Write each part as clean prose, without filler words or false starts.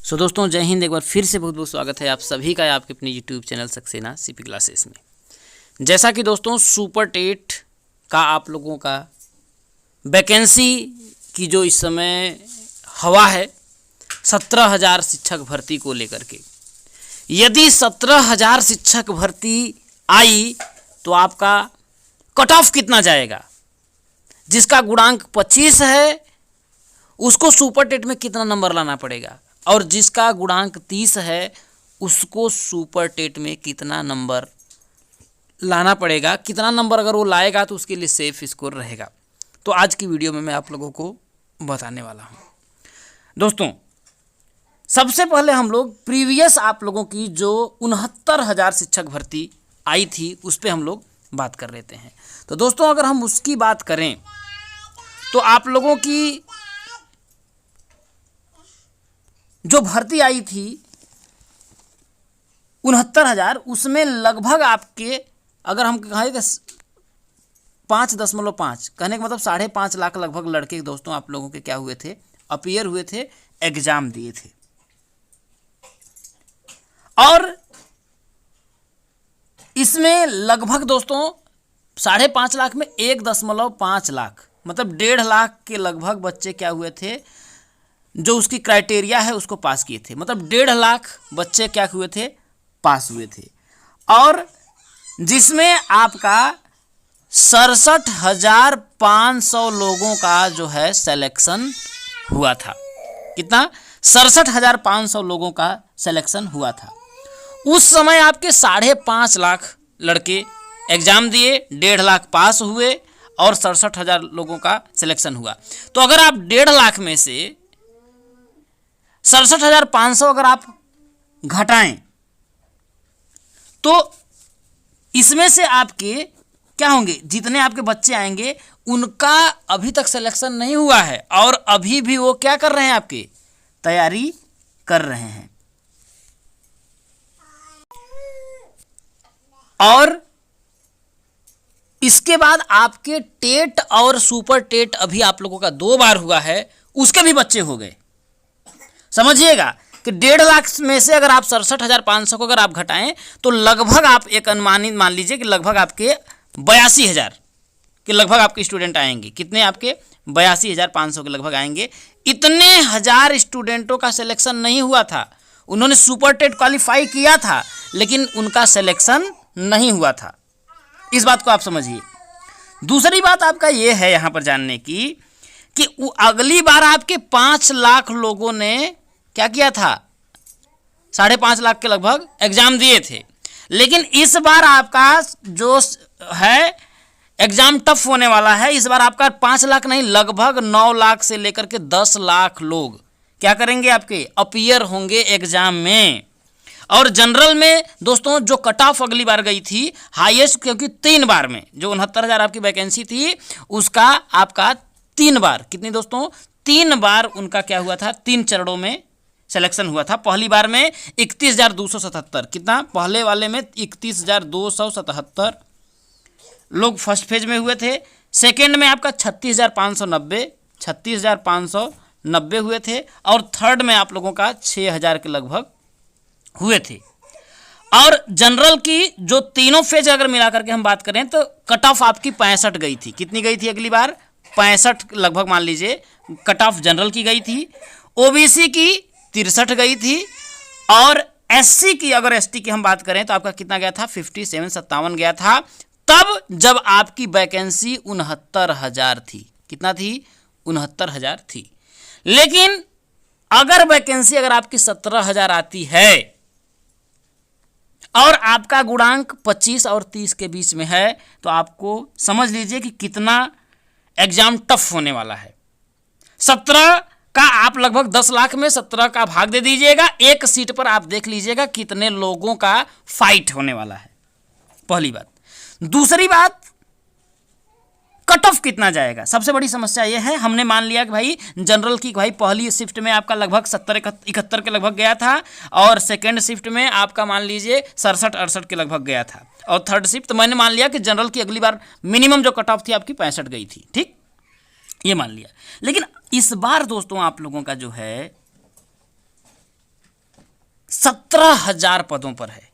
दोस्तों जय हिंद। एक बार फिर से बहुत बहुत स्वागत है आप सभी का आपके अपने YouTube channel Saxena CP classes में। जैसा कि दोस्तों सुपर टेट का आप लोगों का वैकेंसी की जो इस समय हवा है 17,000 शिक्षक भर्ती को लेकर के, यदि 17,000 शिक्षक भर्ती आई तो आपका कट ऑफ कितना जाएगा। जिसका गुणांक 25 है उसको सुपर टेट में कितना नंबर लाना पड़ेगा, और जिसका गुणांक 30 है उसको सुपर टेट में कितना नंबर लाना पड़ेगा। कितना नंबर अगर वो लाएगा तो उसके लिए सेफ स्कोर रहेगा। तो आज की वीडियो में मैं आप लोगों को बताने वाला हूँ। दोस्तों सबसे पहले हम लोग प्रीवियस आप लोगों की जो 69,000 शिक्षक भर्ती आई थी उस पर हम लोग बात कर लेते हैं। तो दोस्तों अगर हम उसकी बात करें तो आप लोगों की जो भर्ती आई थी 69,000, उसमें लगभग आपके अगर हम कहें कि 5.5 कहने का मतलब 5.5 लाख लगभग लड़के दोस्तों आप लोगों के क्या हुए थे, अपीयर हुए थे, एग्जाम दिए थे। और इसमें लगभग दोस्तों 5.5 लाख में 1.5 लाख मतलब 1.5 लाख के लगभग बच्चे क्या हुए थे जो उसकी क्राइटेरिया है उसको पास किए थे। मतलब 1.5 लाख बच्चे क्या हुए थे, पास हुए थे। और जिसमें आपका 67,500 लोगों का जो है सिलेक्शन हुआ था। कितना? 67,500 लोगों का सिलेक्शन हुआ था। उस समय आपके 5.5 लाख लड़के एग्जाम दिए, 1.5 लाख पास हुए और 67,000 लोगों का सिलेक्शन हुआ। तो अगर आप 1.5 लाख में से 67,500 अगर आप घटाएं तो इसमें से आपके क्या होंगे, जितने आपके बच्चे आएंगे उनका अभी तक सिलेक्शन नहीं हुआ है और अभी भी वो क्या कर रहे हैं, आपके तैयारी कर रहे हैं। और इसके बाद आपके टेट और सुपर टेट अभी आप लोगों का 2 बार हुआ है, उसके भी बच्चे हो गए। समझिएगा कि 1.5 लाख में से अगर आप 67,500 को अगर आप घटाएं तो लगभग आप एक अनुमानित मान लीजिए कि लगभग आपके 82,000 के लगभग आपके स्टूडेंट आएंगे। कितने? आपके 82,500 के लगभग आएंगे। इतने हजार स्टूडेंटों का सिलेक्शन नहीं हुआ था। उन्होंने सुपर टेट क्वालिफाई किया था लेकिन उनका सिलेक्शन नहीं हुआ था। इस बात को आप समझिए। दूसरी बात आपका यह है यहां पर जानने की कि अगली बार आपके 5 लाख लोगों ने क्या किया था, 5.5 लाख के लगभग एग्जाम दिए थे। लेकिन इस बार आपका जो है एग्जाम टफ होने वाला है। इस बार आपका 5 लाख नहीं, लगभग 9 लाख से लेकर के 10 लाख लोग क्या करेंगे, आपके अपीयर होंगे एग्जाम में। और जनरल में दोस्तों जो कट ऑफ अगली बार गई थी हाईएस्ट, क्योंकि 3 बार में जो 69,000 आपकी वैकेंसी थी उसका आपका 3 बार, कितनी दोस्तों, 3 बार उनका क्या हुआ था, 3 चरणों में सिलेक्शन हुआ था। पहली बार में 31,277, कितना, पहले वाले में 31,277 लोग फर्स्ट फेज में हुए थे। सेकेंड में आपका 36,590 हुए थे और थर्ड में आप लोगों का 6,000 के लगभग हुए थे। और जनरल की जो तीनों फेज अगर मिला करके हम बात करें तो कट ऑफ आपकी 65 गई थी। कितनी गई थी अगली बार? 65 लगभग मान लीजिए कट ऑफ जनरल की गई थी। ओबीसी की 63 गई थी और एससी की, अगर एसटी की हम बात करें तो आपका कितना गया था, 57 गया था। तब जब आपकी वैकेंसी 69,000 थी। कितना थी? 69,000 थी। लेकिन अगर वैकेंसी अगर आपकी 17,000 आती है और आपका गुणांक 25 और 30 के बीच में है तो आपको समझ लीजिए कि कितना एग्जाम टफ होने वाला है। 17 का आप लगभग 10 लाख में 17 का भाग दे दीजिएगा, एक सीट पर आप देख लीजिएगा कितने लोगों का फाइट होने वाला है। पहली बात। दूसरी बात, कट ऑफ कितना जाएगा। सबसे बड़ी समस्या यह है, हमने मान लिया कि भाई जनरल की भाई पहली शिफ्ट में आपका लगभग 70-71 के लगभग गया था और सेकेंड शिफ्ट में आपका मान लीजिए 67-68 के लगभग गया था और थर्ड शिफ्ट तो मैंने मान लिया कि जनरल की अगली बार मिनिमम जो कट ऑफ थी आपकी 65 गई थी। ठीक, ये मान लिया। लेकिन इस बार दोस्तों आप लोगों का जो है 17,000 पदों पर है।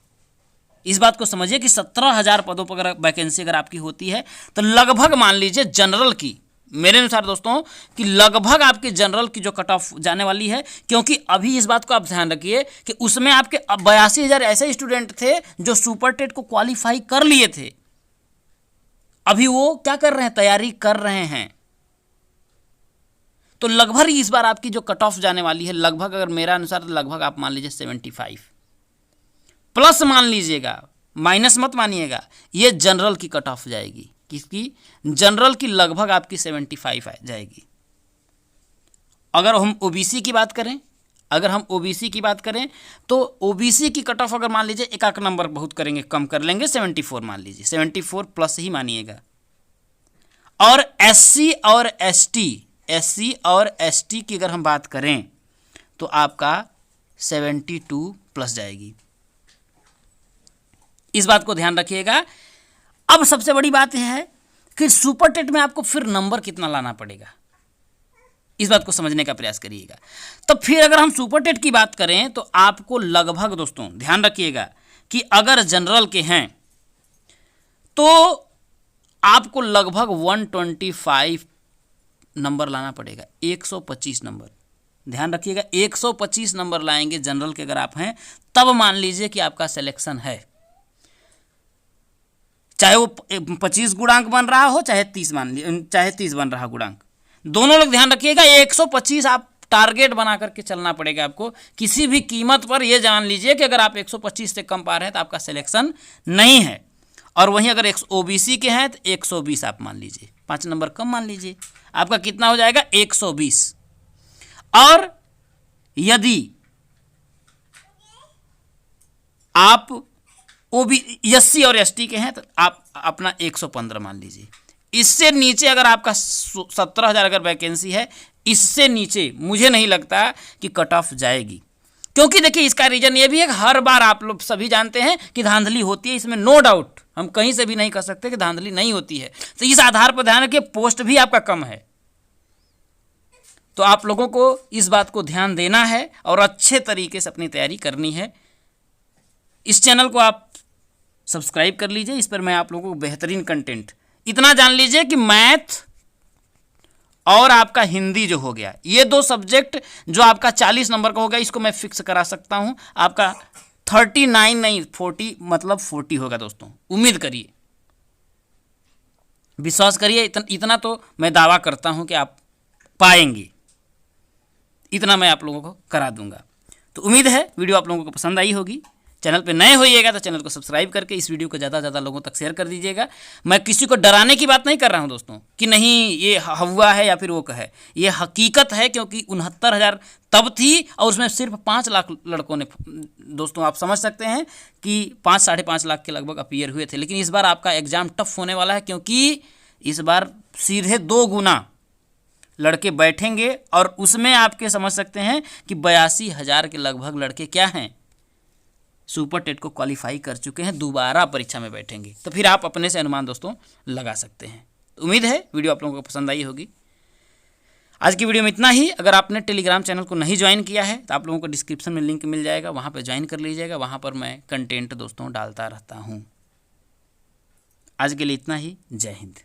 इस बात को समझिए कि 17,000 पदों पर अगर वैकेंसी अगर आपकी होती है तो लगभग मान लीजिए जनरल की, मेरे अनुसार दोस्तों, कि लगभग आपके जनरल की जो कट ऑफ जाने वाली है, क्योंकि अभी इस बात को आप ध्यान रखिए कि उसमें आपके 82,000 ऐसे स्टूडेंट थे जो सुपर टेट को क्वालिफाई कर लिए थे, अभी वो क्या कर रहे हैं, तैयारी कर रहे हैं। तो लगभग इस बार आपकी जो कट ऑफ जाने वाली है, लगभग अगर मेरा अनुसार तो लगभग आप मान लीजिए 75 प्लस मान लीजिएगा, माइनस मत मानिएगा, ये जनरल की कट ऑफ जाएगी। किसकी? जनरल की लगभग आपकी 75 जाएगी। अगर हम ओबीसी की बात करें, तो ओबीसी की कट ऑफ अगर मान लीजिए एक आक नंबर बहुत करेंगे, कम कर लेंगे, 74 मान लीजिए, 74 प्लस ही मानिएगा। और एससी और एसटी की अगर हम बात करें तो आपका 72 प्लस जाएगी। इस बात को ध्यान रखिएगा। अब सबसे बड़ी बात यह है कि सुपर टेट में आपको फिर नंबर कितना लाना पड़ेगा, इस बात को समझने का प्रयास करिएगा। तो फिर अगर हम सुपर टेट की बात करें तो आपको लगभग, दोस्तों ध्यान रखिएगा कि अगर जनरल के हैं तो आपको लगभग 125 नंबर लाना पड़ेगा, 125 नंबर। ध्यान रखिएगा, 125 नंबर लाएंगे जनरल के अगर आप हैं, तब मान लीजिए कि आपका सिलेक्शन है। चाहे वो 25 गुणांक बन रहा हो, चाहे 30 बन रहा गुणांक, दोनों लोग ध्यान रखिएगा, 125 आप टारगेट बना करके चलना पड़ेगा आपको किसी भी कीमत पर। ये जान लीजिए कि अगर आप 125 से कम पा रहे हैं तो आपका सिलेक्शन नहीं है। और वहीं अगर ओबीसी के हैं तो 120 आप मान लीजिए, 5 नंबर कम मान लीजिए, आपका कितना हो जाएगा, 120। और यदि आप एससी और एसटी के हैं तो आप अपना 115 मान लीजिए। इससे नीचे अगर आपका 17,000 अगर वैकेंसी है, इससे नीचे मुझे नहीं लगता कि कट ऑफ जाएगी। क्योंकि देखिए इसका रीजन ये भी है कि हर बार आप लोग सभी जानते हैं कि धांधली होती है, इसमें नो डाउट, हम कहीं से भी नहीं कह सकते कि धांधली नहीं होती है। तो इस आधार पर ध्यान रखिए, पोस्ट भी आपका कम है, तो आप लोगों को इस बात को ध्यान देना है और अच्छे तरीके से अपनी तैयारी करनी है। इस चैनल को आप सब्सक्राइब कर लीजिए, इस पर मैं आप लोगों को बेहतरीन कंटेंट, इतना जान लीजिए कि मैथ और आपका हिंदी जो हो गया, ये 2 सब्जेक्ट जो आपका 40 नंबर का हो गया, इसको मैं फिक्स करा सकता हूं, आपका 39 नहीं 40 मतलब 40 होगा दोस्तों। उम्मीद करिए, विश्वास करिए, इतना तो मैं दावा करता हूं कि आप पाएंगे, इतना मैं आप लोगों को करा दूंगा। तो उम्मीद है वीडियो आप लोगों को पसंद आई होगी। चैनल पे नए होइएगा तो चैनल को सब्सक्राइब करके इस वीडियो को ज़्यादा से ज़्यादा लोगों तक शेयर कर दीजिएगा। मैं किसी को डराने की बात नहीं कर रहा हूं दोस्तों कि नहीं ये हुआ है या फिर वो है, ये हकीकत है, क्योंकि 69,000 तब थी और उसमें सिर्फ 5 लाख लड़कों ने, दोस्तों आप समझ सकते हैं कि 5-5.5 लाख के लगभग अपीयर हुए थे। लेकिन इस बार आपका एग्ज़ाम टफ होने वाला है, क्योंकि इस बार सीधे 2 गुना लड़के बैठेंगे और उसमें आपके समझ सकते हैं कि 82,000 के लगभग लड़के क्या हैं, सुपर टेट को क्वालिफाई कर चुके हैं, दोबारा परीक्षा में बैठेंगे। तो फिर आप अपने से अनुमान दोस्तों लगा सकते हैं। तो उम्मीद है वीडियो आप लोगों को पसंद आई होगी। आज की वीडियो में इतना ही। अगर आपने टेलीग्राम चैनल को नहीं ज्वाइन किया है तो आप लोगों को डिस्क्रिप्शन में लिंक मिल जाएगा, वहाँ पर ज्वाइन कर लीजिएगा। वहाँ पर मैं कंटेंट दोस्तों डालता रहता हूँ। आज के लिए इतना ही। जय हिंद।